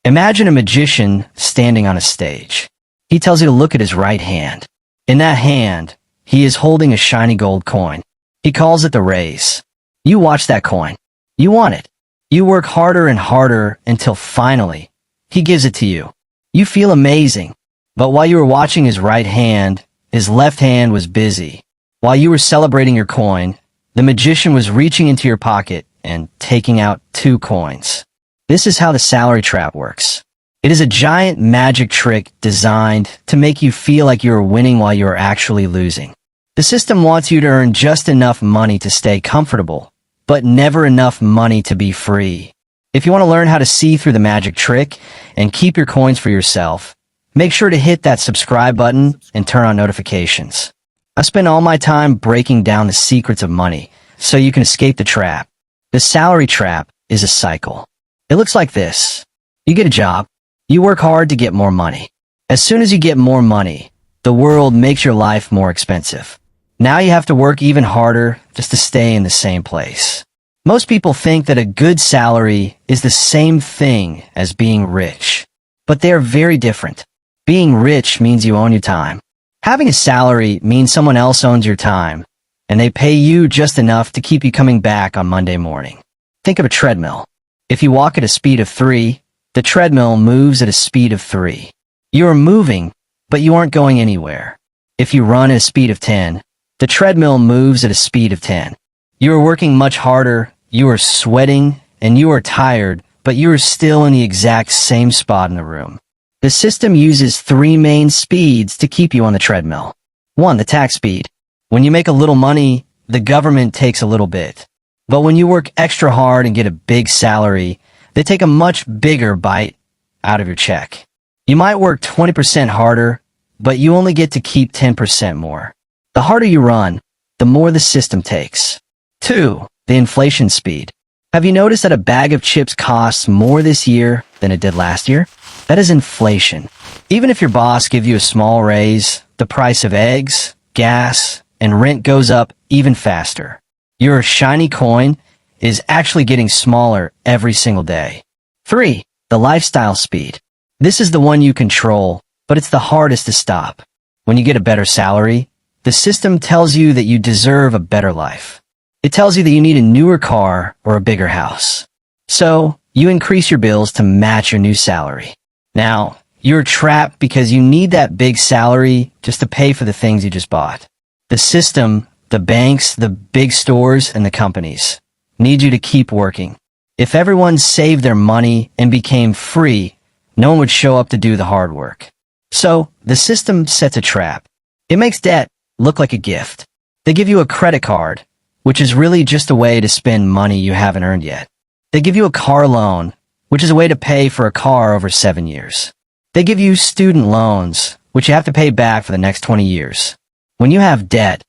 Imagine a magician standing on a stage. He tells you to look at his right hand. In that hand, he is holding a shiny gold coin. He calls it the raise. You watch that coin. You want it. You work harder and harder until finally, he gives it to you. You feel amazing. But while you were watching his right hand, his left hand was busy. While you were celebrating your coin, the magician was reaching into your pocket and taking out 2 coins. This is how the salary trap works. It is a giant magic trick designed to make you feel like you are winning while you are actually losing. The system wants you to earn just enough money to stay comfortable, but never enough money to be free. If you want to learn how to see through the magic trick and keep your coins for yourself, make sure to hit that subscribe button and turn on notifications. I spend all my time breaking down the secrets of money so you can escape the trap. The salary trap is a cycle. It looks like this. You get a job. You work hard to get more money. As soon as you get more money, the world makes your life more expensive. Now you have to work even harder just to stay in the same place. Most people think that a good salary is the same thing as being rich, but they are very different. Being rich means you own your time. Having a salary means someone else owns your time, and they pay you just enough to keep you coming back on Monday morning. Think of a treadmill. If you walk at a speed of 3, the treadmill moves at a speed of 3. You are moving, but you aren't going anywhere. If you run at a speed of 10, the treadmill moves at a speed of 10. You are working much harder, you are sweating, and you are tired, but you are still in the exact same spot in the room. The system uses 3 main speeds to keep you on the treadmill. 1. The tax speed. When you make a little money, the government takes a little bit. But when you work extra hard and get a big salary, they take a much bigger bite out of your check. You might work 20% harder, but you only get to keep 10% more. The harder you run, the more the system takes. 2. The inflation speed. Have you noticed that a bag of chips costs more this year than it did last year? That is inflation. Even if your boss gives you a small raise, the price of eggs, gas, and rent goes up even faster. Your shiny coin is actually getting smaller every single day. 3. The lifestyle speed. This is the one you control, but it's the hardest to stop. When you get a better salary, the system tells you that you deserve a better life. It tells you that you need a newer car or a bigger house. So, you increase your bills to match your new salary. Now, you're trapped because you need that big salary just to pay for the things you just bought. The system, the banks, the big stores, and the companies need you to keep working. If everyone saved their money and became free, no one would show up to do the hard work. So, the system sets a trap. It makes debt look like a gift. They give you a credit card, which is really just a way to spend money you haven't earned yet. They give you a car loan, which is a way to pay for a car over 7 years. They give you student loans, which you have to pay back for the next 20 years. When you have debt,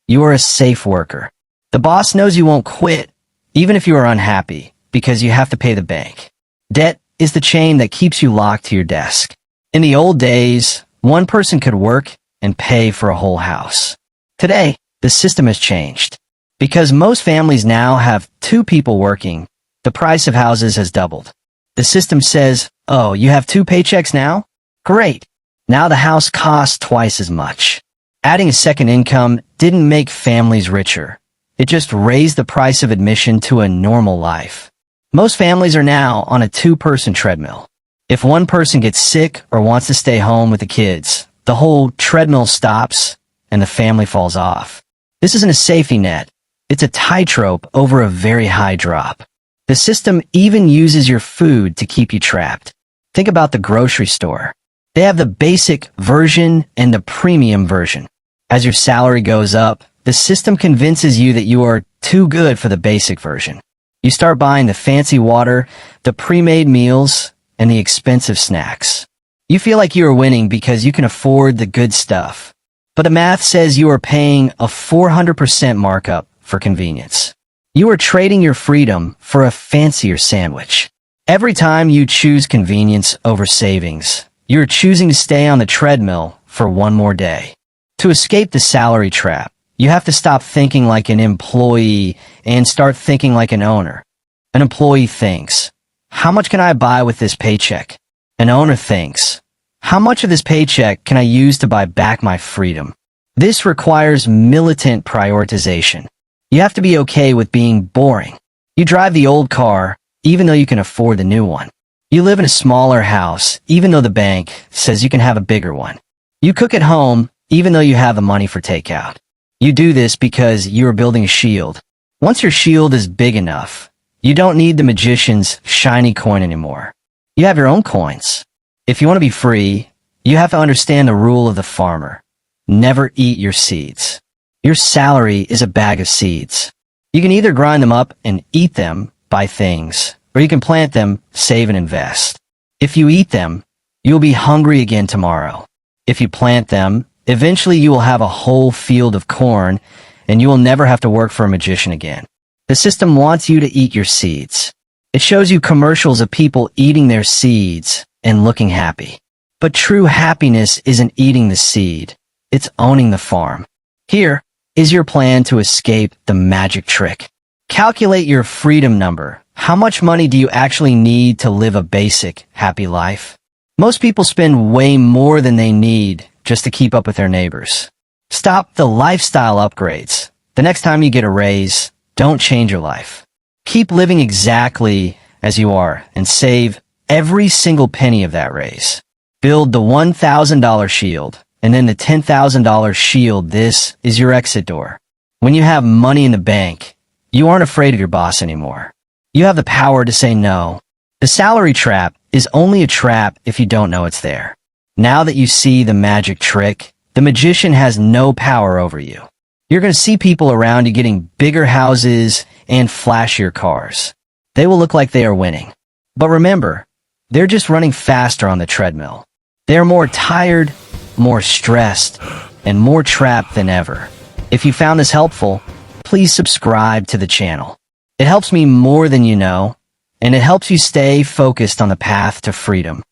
you are a safe worker. The boss knows you won't quit, even if you are unhappy, because you have to pay the bank. Debt is the chain that keeps you locked to your desk. In the old days, one person could work and pay for a whole house. Today, the system has changed. Because most families now have 2 people working, the price of houses has doubled. The system says, oh, you have 2 paychecks now? Great. Now the house costs twice as much. Adding a second income didn't make families richer. It just raised the price of admission to a normal life. Most families are now on a 2-person treadmill. If one person gets sick or wants to stay home with the kids, the whole treadmill stops and the family falls off. This isn't a safety net. It's a tightrope over a very high drop. The system even uses your food to keep you trapped. Think about the grocery store. They have the basic version and the premium version. As your salary goes up, the system convinces you that you are too good for the basic version. You start buying the fancy water, the pre-made meals, and the expensive snacks. You feel like you are winning because you can afford the good stuff. But the math says you are paying a 400% markup for convenience. You are trading your freedom for a fancier sandwich. Every time you choose convenience over savings, you're choosing to stay on the treadmill for one more day. To escape the salary trap, you have to stop thinking like an employee and start thinking like an owner. An employee thinks, how much can I buy with this paycheck? An owner thinks, how much of this paycheck can I use to buy back my freedom? This requires militant prioritization. You have to be okay with being boring. You drive the old car, even though you can afford the new one. You live in a smaller house, even though the bank says you can have a bigger one. You cook at home, even though you have the money for takeout. You do this because you are building a shield. Once your shield is big enough, you don't need the magician's shiny coin anymore. You have your own coins. If you want to be free, you have to understand the rule of the farmer. Never eat your seeds. Your salary is a bag of seeds. You can either grind them up and eat them, buy things, or you can plant them, save and invest. If you eat them, you'll be hungry again tomorrow. If you plant them, eventually you will have a whole field of corn, and you will never have to work for a magician again. The system wants you to eat your seeds. It shows you commercials of people eating their seeds and looking happy. But true happiness isn't eating the seed. It's owning the farm. Here is your plan to escape the magic trick. Calculate your freedom number. How much money do you actually need to live a basic, happy life? Most people spend way more than they need just to keep up with their neighbors. Stop the lifestyle upgrades. The next time you get a raise, don't change your life. Keep living exactly as you are and save every single penny of that raise. Build the $1,000 shield and then the $10,000 shield. This is your exit door. When you have money in the bank, you aren't afraid of your boss anymore. You have the power to say no. The salary trap is only a trap if you don't know it's there. Now that you see the magic trick, the magician has no power over you. You're going to see people around you getting bigger houses and flashier cars. They will look like they are winning. But remember, they're just running faster on the treadmill. They're more tired, more stressed, and more trapped than ever. If you found this helpful, please subscribe to the channel. It helps me more than you know, and it helps you stay focused on the path to freedom.